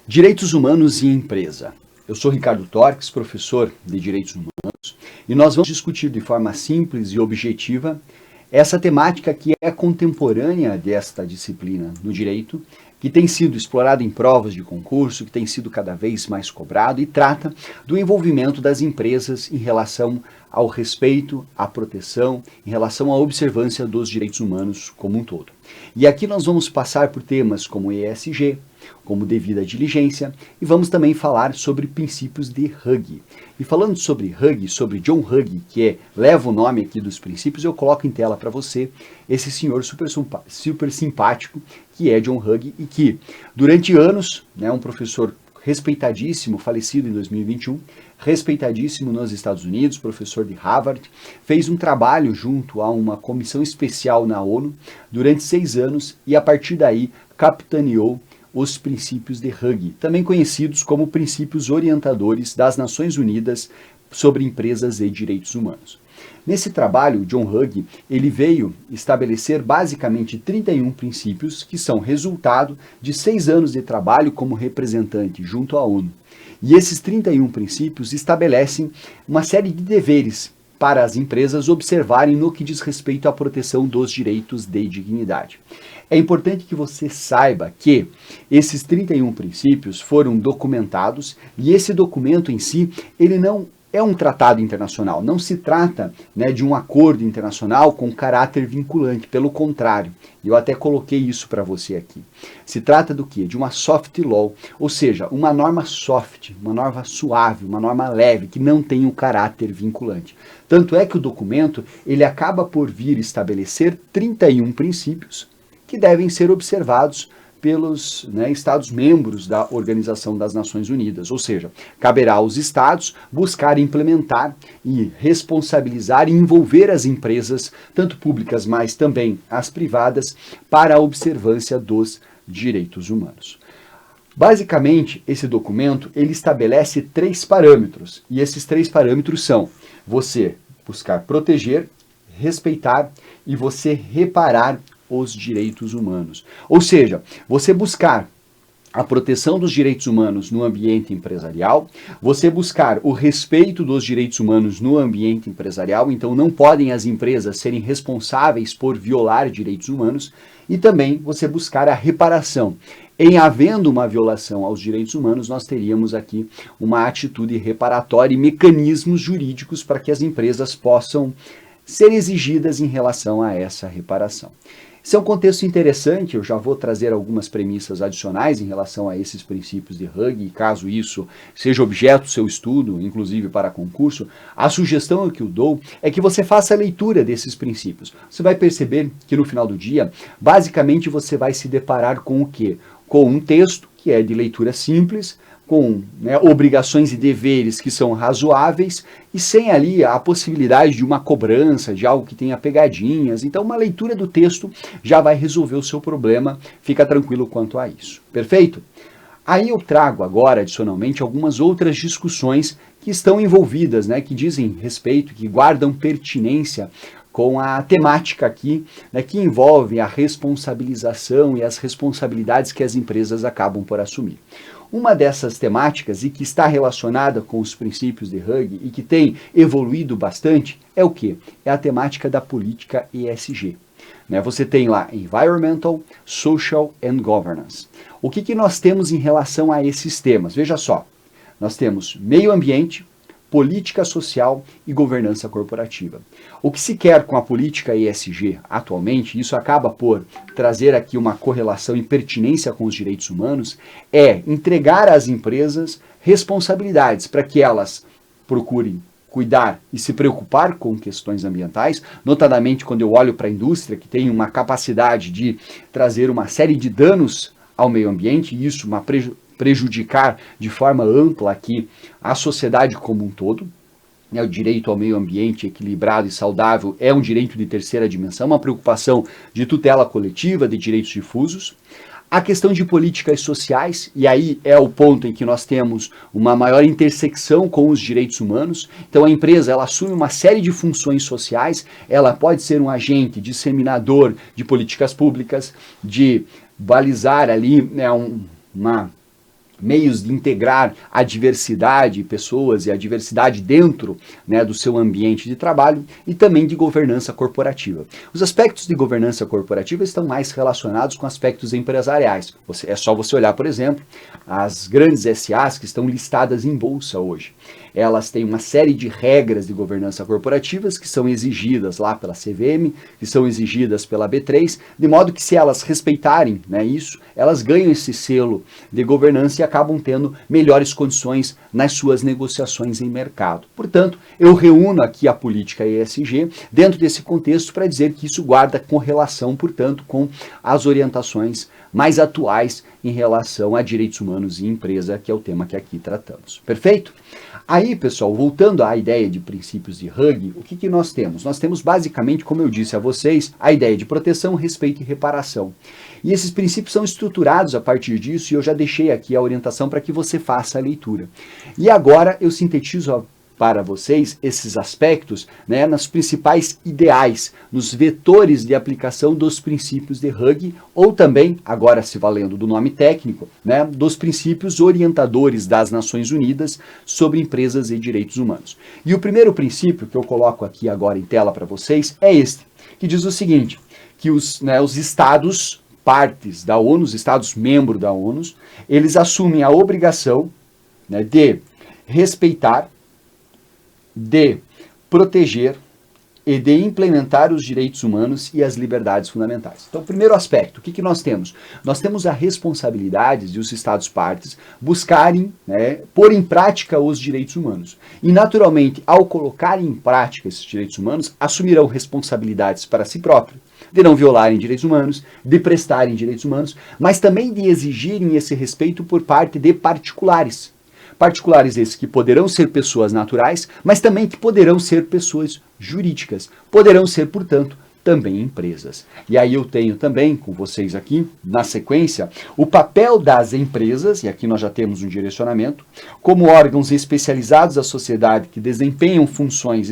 Direitos humanos e empresa. Eu sou Ricardo Torques, professor de Direitos Humanos, e nós vamos discutir de forma simples e objetiva essa temática que é contemporânea desta disciplina no direito, que tem sido explorada em provas de concurso, que tem sido cada vez mais cobrado e trata do envolvimento das empresas em relação ao respeito, à proteção, em relação à observância dos direitos humanos como um todo. E aqui nós vamos passar por temas como ESG, como devida diligência, e vamos também falar sobre princípios de Hugg. E falando sobre Hugg, sobre John Hugg, que leva o nome aqui dos princípios, eu coloco em tela para você esse senhor super simpático, que é John Hugg, e que durante anos, um professor respeitadíssimo, falecido em 2021, respeitadíssimo nos Estados Unidos, professor de Harvard, fez um trabalho junto a uma comissão especial na ONU durante 6 anos e a partir daí capitaneou os princípios de Hugg, também conhecidos como princípios orientadores das Nações Unidas sobre empresas e direitos humanos. Nesse trabalho, John Hugg, ele veio estabelecer basicamente 31 princípios que são resultado de 6 anos de trabalho como representante junto à ONU. E esses 31 princípios estabelecem uma série de deveres para as empresas observarem no que diz respeito à proteção dos direitos de dignidade. É importante que você saiba que esses 31 princípios foram documentados e esse documento em si, ele não é um tratado internacional, não se trata de um acordo internacional com caráter vinculante, pelo contrário, eu até coloquei isso para você aqui. Se trata do quê? De uma soft law, ou seja, uma norma soft, uma norma suave, uma norma leve, que não tem um caráter vinculante. Tanto é que o documento, ele acaba por vir estabelecer 31 princípios que devem ser observados pelos Estados-membros da Organização das Nações Unidas, ou seja, caberá aos Estados buscar implementar e responsabilizar e envolver as empresas, tanto públicas, mas também as privadas, para a observância dos direitos humanos. Basicamente, esse documento ele estabelece 3 parâmetros, e esses 3 parâmetros são você buscar proteger, respeitar e você reparar os direitos humanos. Ou seja, você buscar a proteção dos direitos humanos no ambiente empresarial, você buscar o respeito dos direitos humanos no ambiente empresarial, então não podem as empresas serem responsáveis por violar direitos humanos, e também você buscar a reparação. Em havendo uma violação aos direitos humanos, nós teríamos aqui uma atitude reparatória e mecanismos jurídicos para que as empresas possam ser exigidas em relação a essa reparação. Esse é um contexto interessante, eu já vou trazer algumas premissas adicionais em relação a esses princípios de Hugg, e caso isso seja objeto do seu estudo, inclusive para concurso, a sugestão que eu dou é que você faça a leitura desses princípios. Você vai perceber que no final do dia, basicamente você vai se deparar com o quê? Com um texto que é de leitura simples, com obrigações e deveres que são razoáveis e sem ali a possibilidade de uma cobrança, de algo que tenha pegadinhas. Então uma leitura do texto já vai resolver o seu problema, fica tranquilo quanto a isso. Perfeito? Aí eu trago agora, adicionalmente, algumas outras discussões que estão envolvidas, que dizem respeito, que guardam pertinência com a temática aqui, que envolve a responsabilização e as responsabilidades que as empresas acabam por assumir. Uma dessas temáticas, e que está relacionada com os princípios de Hugg e que tem evoluído bastante, é o quê? É a temática da política ESG. Você tem lá Environmental, Social and Governance. O que nós temos em relação a esses temas? Veja só, nós temos meio ambiente, política social e governança corporativa. O que se quer com a política ESG atualmente, isso acaba por trazer aqui uma correlação e pertinência com os direitos humanos, é entregar às empresas responsabilidades para que elas procurem cuidar e se preocupar com questões ambientais, notadamente quando eu olho para a indústria, que tem uma capacidade de trazer uma série de danos ao meio ambiente, e isso prejudicar de forma ampla aqui a sociedade como um todo. O direito ao meio ambiente equilibrado e saudável é um direito de terceira dimensão, uma preocupação de tutela coletiva de direitos difusos. A questão de políticas sociais, e aí é o ponto em que nós temos uma maior intersecção com os direitos humanos. Então a empresa ela assume uma série de funções sociais, ela pode ser um agente disseminador de políticas públicas, de balizar ali uma meios de integrar a diversidade de pessoas e a diversidade dentro, né, do seu ambiente de trabalho e também de governança corporativa. Os aspectos de governança corporativa estão mais relacionados com aspectos empresariais. É só você olhar, por exemplo, as grandes SAs que estão listadas em bolsa hoje. Elas têm uma série de regras de governança corporativas que são exigidas lá pela CVM, que são exigidas pela B3, de modo que se elas respeitarem, né, isso, elas ganham esse selo de governança e acabam tendo melhores condições nas suas negociações em mercado. Portanto, eu reúno aqui a política ESG dentro desse contexto para dizer que isso guarda correlação, portanto, com as orientações mais atuais em relação a direitos humanos e empresa, que é o tema que aqui tratamos. Perfeito? Aí, pessoal, voltando à ideia de princípios de Hug, o que nós temos? Nós temos basicamente, como eu disse a vocês, a ideia de proteção, respeito e reparação. E esses princípios são estruturados a partir disso, e eu já deixei aqui a orientação para que você faça a leitura. E agora eu sintetizo para vocês esses aspectos, né, nas principais ideais, nos vetores de aplicação dos princípios de Hug, ou também, agora se valendo do nome técnico, né, dos princípios orientadores das Nações Unidas sobre empresas e direitos humanos. E o primeiro princípio que eu coloco aqui agora em tela para vocês é este, que diz o seguinte, que os estados partes da ONU, os estados membros da ONU, eles assumem a obrigação, né, de respeitar, de proteger e de implementar os direitos humanos e as liberdades fundamentais. Então, primeiro aspecto, o que nós temos? Nós temos a responsabilidade de os Estados-partes buscarem, né, pôr em prática os direitos humanos. E, naturalmente, ao colocar em prática esses direitos humanos, assumirão responsabilidades para si próprios, de não violarem direitos humanos, de prestarem direitos humanos, mas também de exigirem esse respeito por parte de particulares. Particulares esses que poderão ser pessoas naturais, mas também que poderão ser pessoas jurídicas. Poderão ser, portanto, também empresas. E aí eu tenho também com vocês aqui, na sequência, o papel das empresas, e aqui nós já temos um direcionamento, como órgãos especializados da sociedade que desempenham funções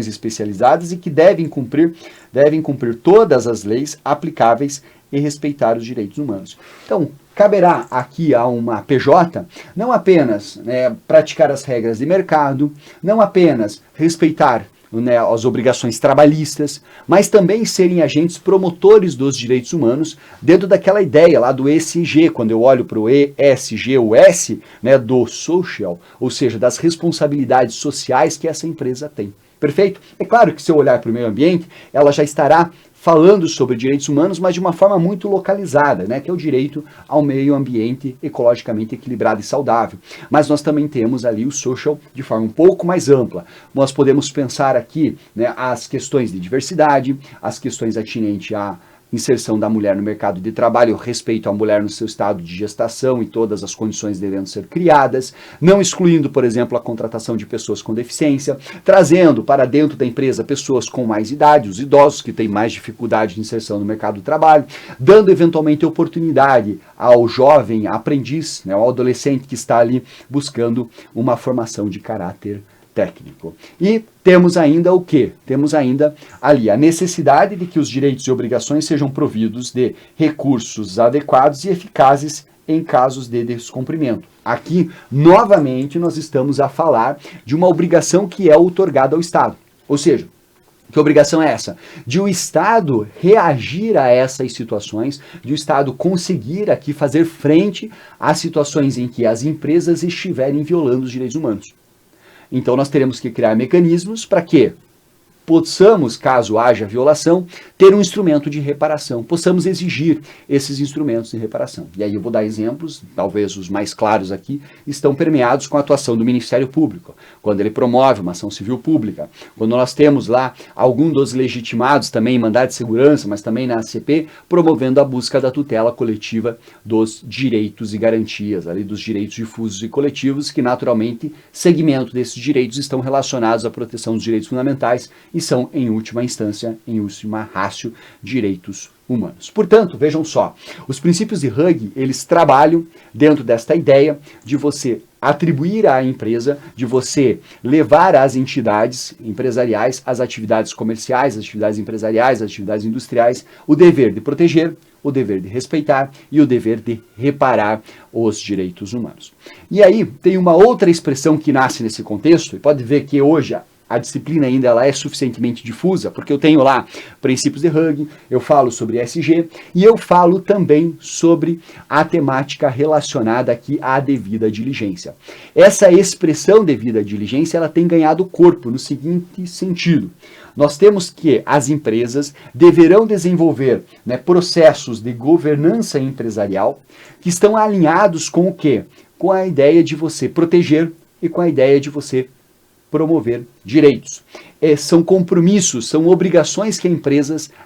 especializadas e que devem cumprir todas as leis aplicáveis e respeitar os direitos humanos. Então, caberá aqui a uma PJ não apenas, né, praticar as regras de mercado, não apenas respeitar, né, as obrigações trabalhistas, mas também serem agentes promotores dos direitos humanos dentro daquela ideia lá do ESG, quando eu olho para o ESG, o S, né, do social, ou seja, das responsabilidades sociais que essa empresa tem. Perfeito? É claro que se eu olhar para o meio ambiente, ela já estará falando sobre direitos humanos, mas de uma forma muito localizada, né, que é o direito ao meio ambiente ecologicamente equilibrado e saudável. Mas nós também temos ali o social de forma um pouco mais ampla. Nós podemos pensar aqui, né, as questões de diversidade, as questões atinentes à inserção da mulher no mercado de trabalho, respeito à mulher no seu estado de gestação e todas as condições devendo ser criadas, não excluindo, por exemplo, a contratação de pessoas com deficiência, trazendo para dentro da empresa pessoas com mais idade, os idosos que têm mais dificuldade de inserção no mercado do trabalho, dando eventualmente oportunidade ao jovem aprendiz, né, ao adolescente que está ali buscando uma formação de caráter técnico. E temos ainda o quê? Temos ainda ali a necessidade de que os direitos e obrigações sejam providos de recursos adequados e eficazes em casos de descumprimento. Aqui, novamente, nós estamos a falar de uma obrigação que é outorgada ao Estado. Ou seja, que obrigação é essa? De o Estado reagir a essas situações, de o Estado conseguir aqui fazer frente às situações em que as empresas estiverem violando os direitos humanos. Então nós teremos que criar mecanismos para que possamos, caso haja violação, ter um instrumento de reparação, possamos exigir esses instrumentos de reparação. E aí eu vou dar exemplos, talvez os mais claros aqui, estão permeados com a atuação do Ministério Público, quando ele promove uma ação civil pública, quando nós temos lá algum dos legitimados também em mandado de segurança, mas também na ACP, promovendo a busca da tutela coletiva dos direitos e garantias, ali dos direitos difusos e coletivos, que naturalmente, segmento desses direitos estão relacionados à proteção dos direitos fundamentais e são, em última instância, em última ratio, direitos humanos. Portanto, vejam só, os princípios de Hug, eles trabalham dentro desta ideia de você atribuir à empresa, de você levar às entidades empresariais, às atividades comerciais, às atividades empresariais, às atividades industriais, o dever de proteger, o dever de respeitar e o dever de reparar os direitos humanos. E aí tem uma outra expressão que nasce nesse contexto, e pode ver que hoje a disciplina ainda ela é suficientemente difusa, porque eu tenho lá princípios de Hug, eu falo sobre ESG e eu falo também sobre a temática relacionada aqui à devida diligência. Essa expressão devida diligência ela tem ganhado corpo no seguinte sentido. Nós temos que as empresas deverão desenvolver, né, processos de governança empresarial que estão alinhados com o quê? Com a ideia de você proteger e com a ideia de você promover direitos. São compromissos, são obrigações que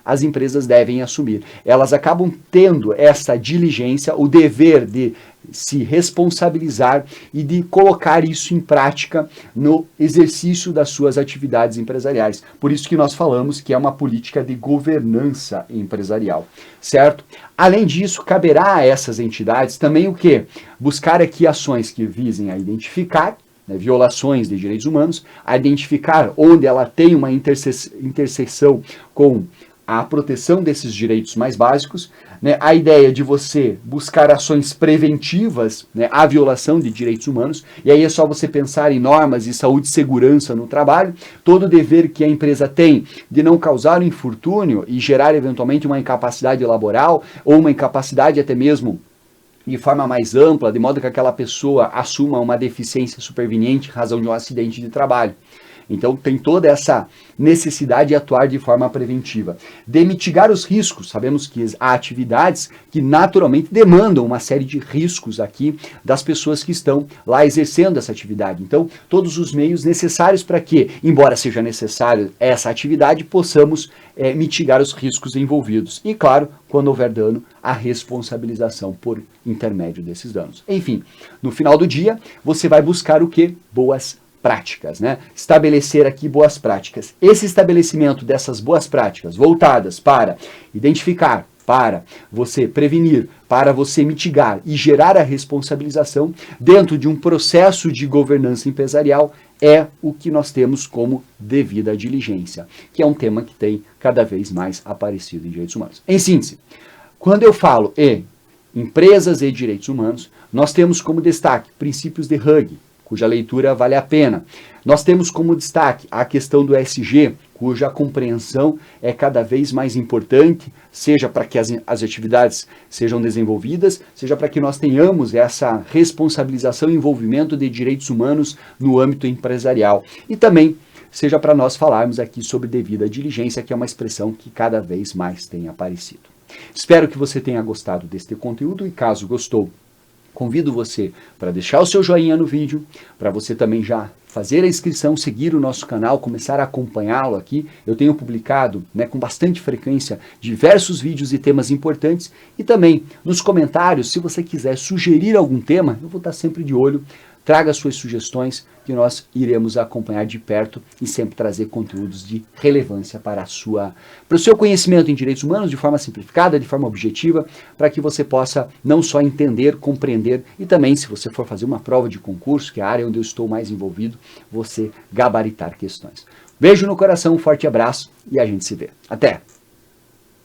as empresas devem assumir. Elas acabam tendo essa diligência, o dever de se responsabilizar e de colocar isso em prática no exercício das suas atividades empresariais. Por isso que nós falamos que é uma política de governança empresarial, certo? Além disso, caberá a essas entidades também o quê? Buscar aqui ações que visem a identificar violações de direitos humanos, a identificar onde ela tem uma interseção com a proteção desses direitos mais básicos, né, a ideia de você buscar ações preventivas, né, à violação de direitos humanos, e aí é só você pensar em normas de saúde e segurança no trabalho, todo o dever que a empresa tem de não causar um infortúnio e gerar eventualmente uma incapacidade laboral ou uma incapacidade até mesmo de forma mais ampla, de modo que aquela pessoa assuma uma deficiência superveniente em razão de um acidente de trabalho. Então tem toda essa necessidade de atuar de forma preventiva. De mitigar os riscos, sabemos que há atividades que naturalmente demandam uma série de riscos aqui das pessoas que estão lá exercendo essa atividade. Então todos os meios necessários para que, embora seja necessário essa atividade, possamos mitigar os riscos envolvidos. E claro, quando houver dano, a responsabilização por intermédio desses danos. Enfim, no final do dia, você vai buscar o quê? Boas práticas, né? Estabelecer aqui boas práticas. Esse estabelecimento dessas boas práticas voltadas para identificar, para você prevenir, para você mitigar e gerar a responsabilização dentro de um processo de governança empresarial é o que nós temos como devida diligência, que é um tema que tem cada vez mais aparecido em direitos humanos. Em síntese, quando eu falo em empresas e direitos humanos, nós temos como destaque princípios de Hug, cuja leitura vale a pena. Nós temos como destaque a questão do ESG, cuja compreensão é cada vez mais importante, seja para que as atividades sejam desenvolvidas, seja para que nós tenhamos essa responsabilização e envolvimento de direitos humanos no âmbito empresarial. E também seja para nós falarmos aqui sobre devida diligência, que é uma expressão que cada vez mais tem aparecido. Espero que você tenha gostado deste conteúdo e caso gostou, convido você para deixar o seu joinha no vídeo, para você também já fazer a inscrição, seguir o nosso canal, começar a acompanhá-lo aqui. Eu tenho publicado, né, com bastante frequência diversos vídeos e temas importantes. E também nos comentários, se você quiser sugerir algum tema, eu vou estar sempre de olho. Traga suas sugestões que nós iremos acompanhar de perto e sempre trazer conteúdos de relevância para o seu conhecimento em direitos humanos de forma simplificada, de forma objetiva, para que você possa não só entender, compreender e também, se você for fazer uma prova de concurso, que é a área onde eu estou mais envolvido, você gabaritar questões. Beijo no coração, um forte abraço e a gente se vê. Até!